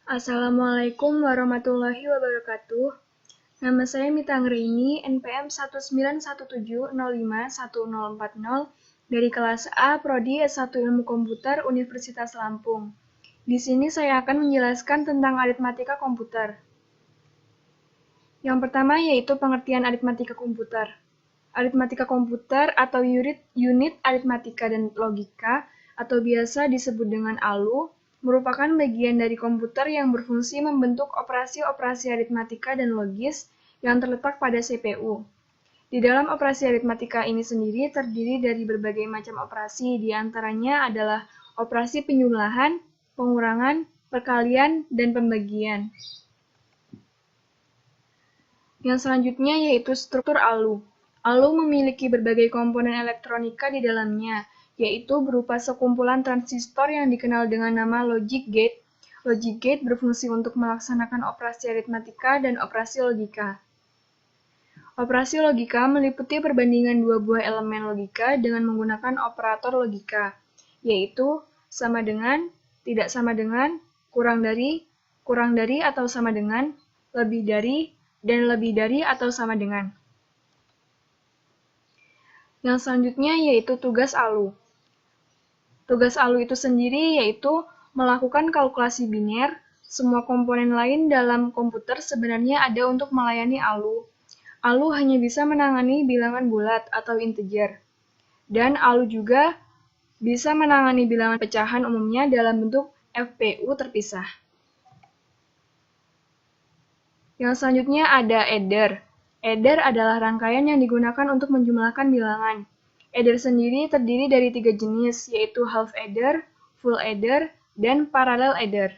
Assalamualaikum warahmatullahi wabarakatuh. Nama saya Mita Anggraini, NPM 19170511040 dari kelas A Prodi S1 Ilmu Komputer Universitas Lampung. Di sini saya akan menjelaskan tentang aritmatika komputer. Yang pertama yaitu pengertian aritmatika komputer. Aritmatika komputer atau unit aritmatika dan logika atau biasa disebut dengan ALU merupakan bagian dari komputer yang berfungsi membentuk operasi-operasi aritmatika dan logis yang terletak pada CPU. Di dalam operasi aritmatika ini sendiri terdiri dari berbagai macam operasi, di antaranya adalah operasi penjumlahan, pengurangan, perkalian, dan pembagian. Yang selanjutnya yaitu struktur ALU. ALU memiliki berbagai komponen elektronika di dalamnya, yaitu berupa sekumpulan transistor yang dikenal dengan nama logic gate. Logic gate berfungsi untuk melaksanakan operasi aritmatika dan operasi logika. Operasi logika meliputi perbandingan dua buah elemen logika dengan menggunakan operator logika, yaitu sama dengan, tidak sama dengan, kurang dari atau sama dengan, lebih dari, dan lebih dari atau sama dengan. Yang selanjutnya yaitu tugas ALU. Tugas ALU itu sendiri yaitu melakukan kalkulasi biner. Semua komponen lain dalam komputer sebenarnya ada untuk melayani ALU. ALU hanya bisa menangani bilangan bulat atau integer. Dan ALU juga bisa menangani bilangan pecahan umumnya dalam bentuk FPU terpisah. Yang selanjutnya ada adder. Adder adalah rangkaian yang digunakan untuk menjumlahkan bilangan. Adder sendiri terdiri dari 3 jenis, yaitu half adder, full adder, dan parallel adder.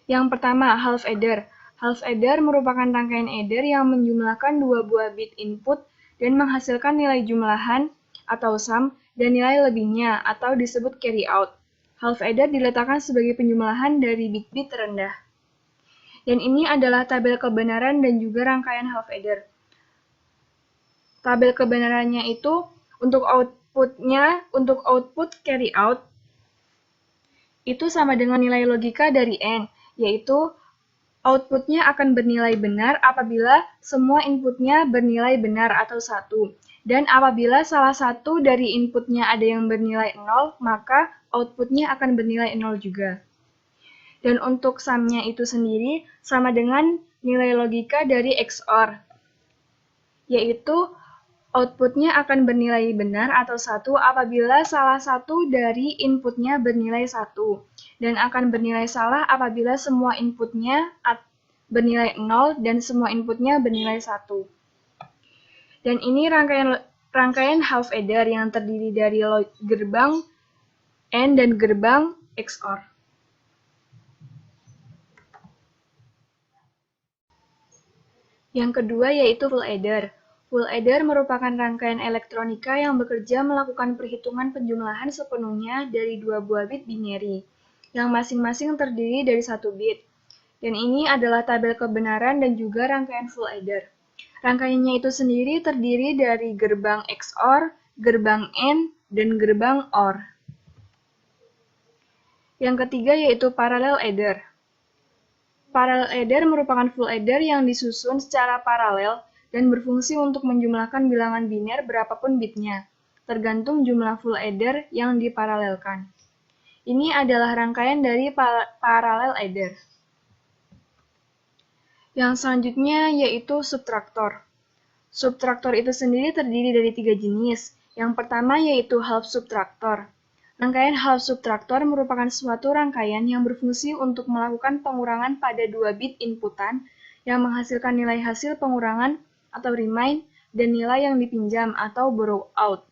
Yang pertama, half adder. Half adder merupakan rangkaian adder yang menjumlahkan dua buah bit input dan menghasilkan nilai jumlahan atau sum dan nilai lebihnya atau disebut carry out. Half adder diletakkan sebagai penjumlahan dari bit-bit terendah. Dan ini adalah tabel kebenaran dan juga rangkaian half adder. Tabel kebenarannya itu untuk output carry out itu sama dengan nilai logika dari N, yaitu outputnya akan bernilai benar apabila semua inputnya bernilai benar atau 1. Dan apabila salah satu dari inputnya ada yang bernilai 0, maka outputnya akan bernilai 0 juga. Dan untuk sumnya itu sendiri sama dengan nilai logika dari XOR, yaitu outputnya akan bernilai benar atau 1 apabila salah satu dari inputnya bernilai 1, dan akan bernilai salah apabila semua inputnya bernilai 0 dan semua inputnya bernilai 1. Dan ini rangkaian half adder yang terdiri dari gerbang AND dan gerbang XOR. Yang kedua yaitu full adder. Full adder merupakan rangkaian elektronika yang bekerja melakukan perhitungan penjumlahan sepenuhnya dari dua buah bit binary, yang masing-masing terdiri dari 1 bit. Dan ini adalah tabel kebenaran dan juga rangkaian full adder. Rangkaiannya itu sendiri terdiri dari gerbang XOR, gerbang AND, dan gerbang OR. Yang ketiga yaitu parallel adder. Parallel adder merupakan full adder yang disusun secara paralel dan berfungsi untuk menjumlahkan bilangan biner berapapun bitnya, tergantung jumlah full adder yang diparalelkan. Ini adalah rangkaian dari parallel adder. Yang selanjutnya yaitu subtraktor. Subtraktor itu sendiri terdiri dari 3 jenis. Yang pertama yaitu half subtraktor. Rangkaian half subtraktor merupakan suatu rangkaian yang berfungsi untuk melakukan pengurangan pada 2 bit inputan yang menghasilkan nilai hasil pengurangan atau remind dan nilai yang dipinjam atau borrow out.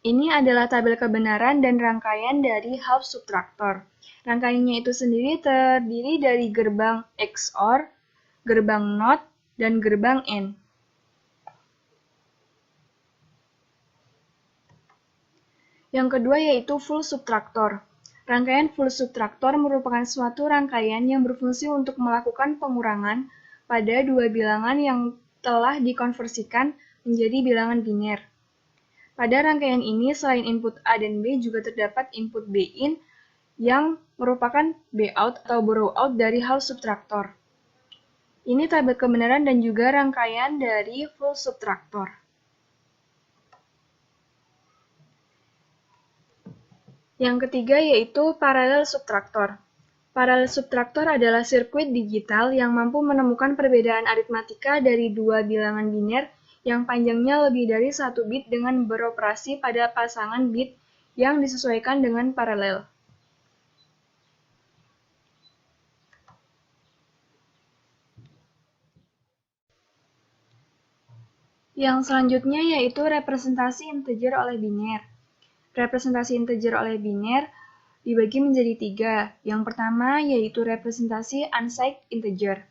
Ini adalah tabel kebenaran dan rangkaian dari half subtraktor. Rangkaiannya itu sendiri terdiri dari gerbang XOR, gerbang NOT, dan gerbang AND. Yang kedua yaitu full subtraktor. Rangkaian full subtraktor merupakan suatu rangkaian yang berfungsi untuk melakukan pengurangan pada dua bilangan yang telah dikonversikan menjadi bilangan biner. Pada rangkaian ini, selain input A dan B, juga terdapat input B-in yang merupakan B-out atau borrow out dari hal subtraktor. Ini tabel kebenaran dan juga rangkaian dari full subtraktor. Yang ketiga yaitu paralel subtraktor. Paralel subtraktor adalah sirkuit digital yang mampu menemukan perbedaan aritmatika dari dua bilangan biner yang panjangnya lebih dari 1 bit dengan beroperasi pada pasangan bit yang disesuaikan dengan paralel. Yang selanjutnya yaitu representasi integer oleh biner. Representasi integer oleh biner dibagi menjadi 3. Yang pertama yaitu representasi unsigned integer.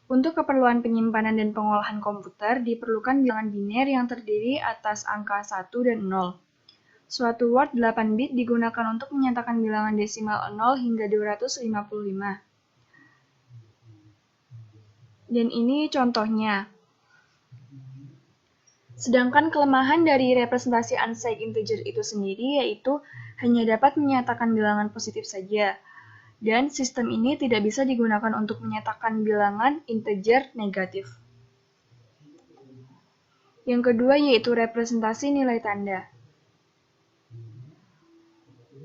Untuk keperluan penyimpanan dan pengolahan komputer, diperlukan bilangan biner yang terdiri atas angka 1 dan 0. Suatu word 8 bit digunakan untuk menyatakan bilangan desimal 0 hingga 255. Dan ini contohnya. Sedangkan kelemahan dari representasi unsigned integer itu sendiri yaitu hanya dapat menyatakan bilangan positif saja. Dan sistem ini tidak bisa digunakan untuk menyatakan bilangan integer negatif. Yang kedua yaitu representasi nilai tanda.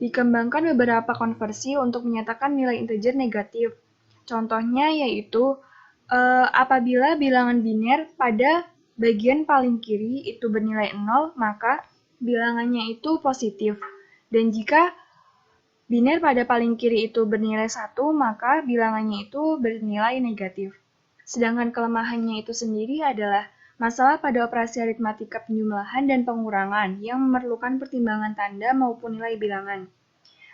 Dikembangkan beberapa konversi untuk menyatakan nilai integer negatif. Contohnya yaitu apabila bilangan biner pada bagian paling kiri itu bernilai 0, maka bilangannya itu positif. Dan jika biner pada paling kiri itu bernilai 1, maka bilangannya itu bernilai negatif. Sedangkan kelemahannya itu sendiri adalah masalah pada operasi aritmatika penjumlahan dan pengurangan yang memerlukan pertimbangan tanda maupun nilai bilangan.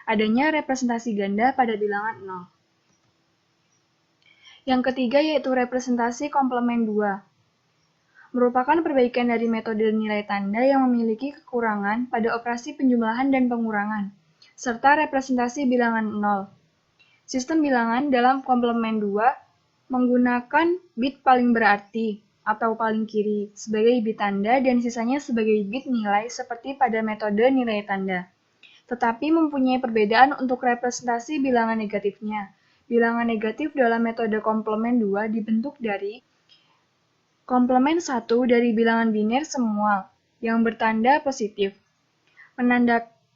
Adanya representasi ganda pada bilangan 0. Yang ketiga yaitu representasi komplement 2. Merupakan perbaikan dari metode nilai tanda yang memiliki kekurangan pada operasi penjumlahan dan pengurangan, serta representasi bilangan 0. Sistem bilangan dalam komplement 2 menggunakan bit paling berarti atau paling kiri sebagai bit tanda dan sisanya sebagai bit nilai seperti pada metode nilai tanda. Tetapi mempunyai perbedaan untuk representasi bilangan negatifnya. Bilangan negatif dalam metode komplement 2 dibentuk dari komplement 1 dari bilangan biner semua yang bertanda positif,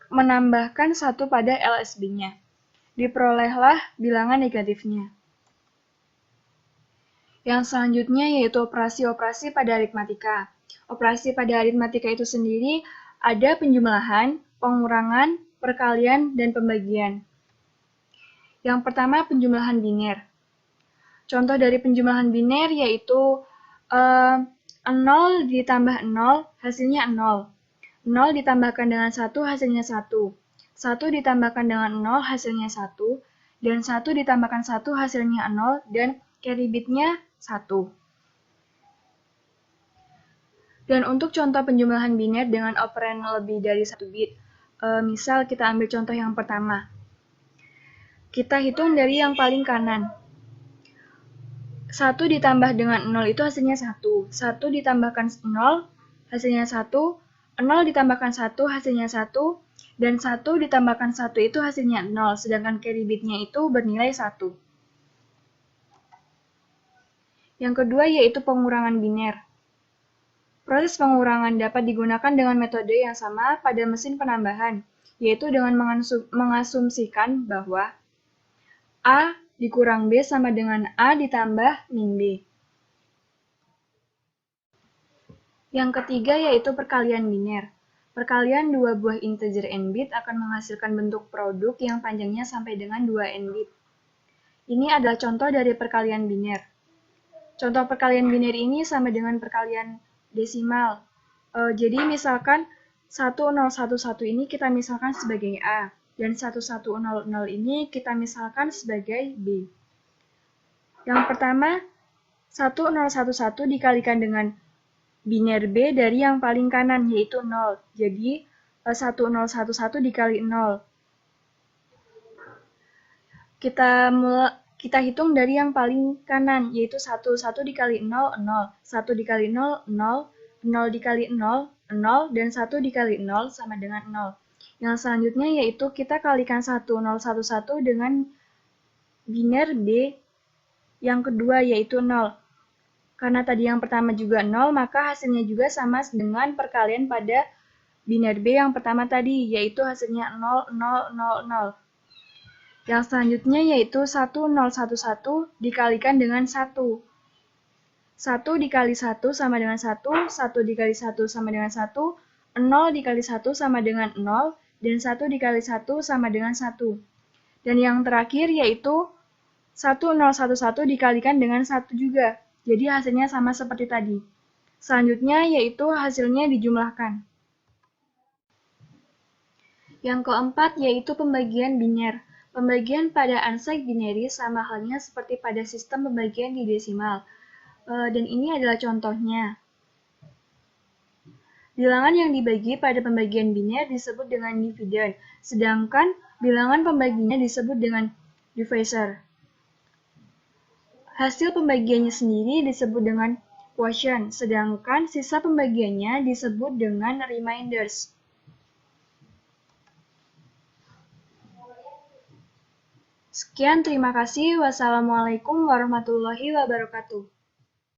menambahkan 1 pada LSB-nya. Diperolehlah bilangan negatifnya. Yang selanjutnya yaitu operasi-operasi pada aritmatika. Operasi pada aritmatika itu sendiri ada penjumlahan, pengurangan, perkalian, dan pembagian. Yang pertama penjumlahan biner. Contoh dari penjumlahan biner yaitu 0 ditambah 0 hasilnya 0. 0 ditambahkan dengan 1 hasilnya 1. 1 ditambahkan dengan 0 hasilnya 1. Dan 1 ditambahkan 1 hasilnya 0 dan carry bitnya 1. Dan untuk contoh penjumlahan biner dengan operan lebih dari 1 bit, misal kita ambil contoh yang pertama. Kita hitung dari yang paling kanan. 1 ditambah dengan 0 itu hasilnya 1. 1 ditambahkan 0 hasilnya 1. 0 ditambahkan 1 hasilnya 1. Dan 1 ditambahkan 1 itu hasilnya 0. Sedangkan carry bitnya itu bernilai 1. Yang kedua yaitu pengurangan biner. Proses pengurangan dapat digunakan dengan metode yang sama pada mesin penambahan, yaitu dengan mengasumsikan bahwa A dikurang B sama dengan A ditambah min B. Yang ketiga yaitu perkalian biner. Perkalian dua buah integer n bit akan menghasilkan bentuk produk yang panjangnya sampai dengan 2n bit. Ini adalah contoh dari perkalian biner. Contoh perkalian biner ini sama dengan perkalian desimal. Jadi misalkan 1011 ini kita misalkan sebagai A. Dan 1100 ini kita misalkan sebagai B. Yang pertama, 1011 dikalikan dengan biner B dari yang paling kanan, yaitu 0. Jadi, 1011 dikali 0. Kita hitung dari yang paling kanan, yaitu 1 dikali 0, 0. 1 dikali 0, 0. 0 dikali 0, 0, dan 1 dikali 0 sama dengan 0. Yang selanjutnya yaitu kita kalikan 1, 0, 1, 1 dengan biner B yang kedua yaitu 0. Karena tadi yang pertama juga 0, maka hasilnya juga sama dengan perkalian pada biner B yang pertama tadi, yaitu hasilnya 0, 0, 0, 0. Yang selanjutnya yaitu 1, 0, 1, 1 dikalikan dengan 1. 1 dikali 1 sama dengan 1, 1 dikali 1 sama dengan 1, 0 dikali 1 sama dengan 0, dan 1 dikali 1 sama dengan 1. Dan yang terakhir yaitu 1, 0, 1, 1 dikalikan dengan 1 juga. Jadi hasilnya sama seperti tadi. Selanjutnya yaitu hasilnya dijumlahkan. Yang keempat yaitu pembagian biner. Pembagian pada unsigned binary sama halnya seperti pada sistem pembagian di desimal. Dan ini adalah contohnya. Bilangan yang dibagi pada pembagian biner disebut dengan dividend, sedangkan bilangan pembaginya disebut dengan divisor. Hasil pembagiannya sendiri disebut dengan quotient, sedangkan sisa pembagiannya disebut dengan remainders. Sekian, terima kasih. Wassalamualaikum warahmatullahi wabarakatuh.